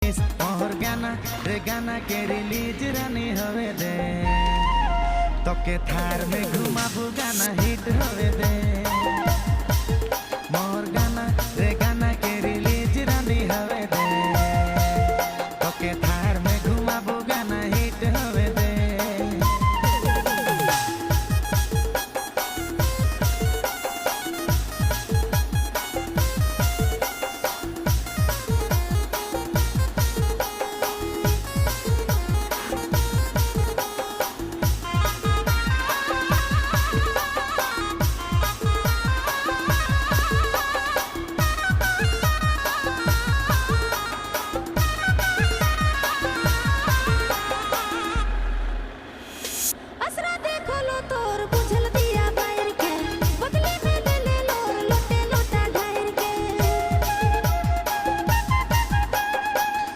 किस मोहर गाना रे गाना के रिलीज रानी होवे दे तो के थार में घुमाबू गाना हिट होवे दे मोहर गाना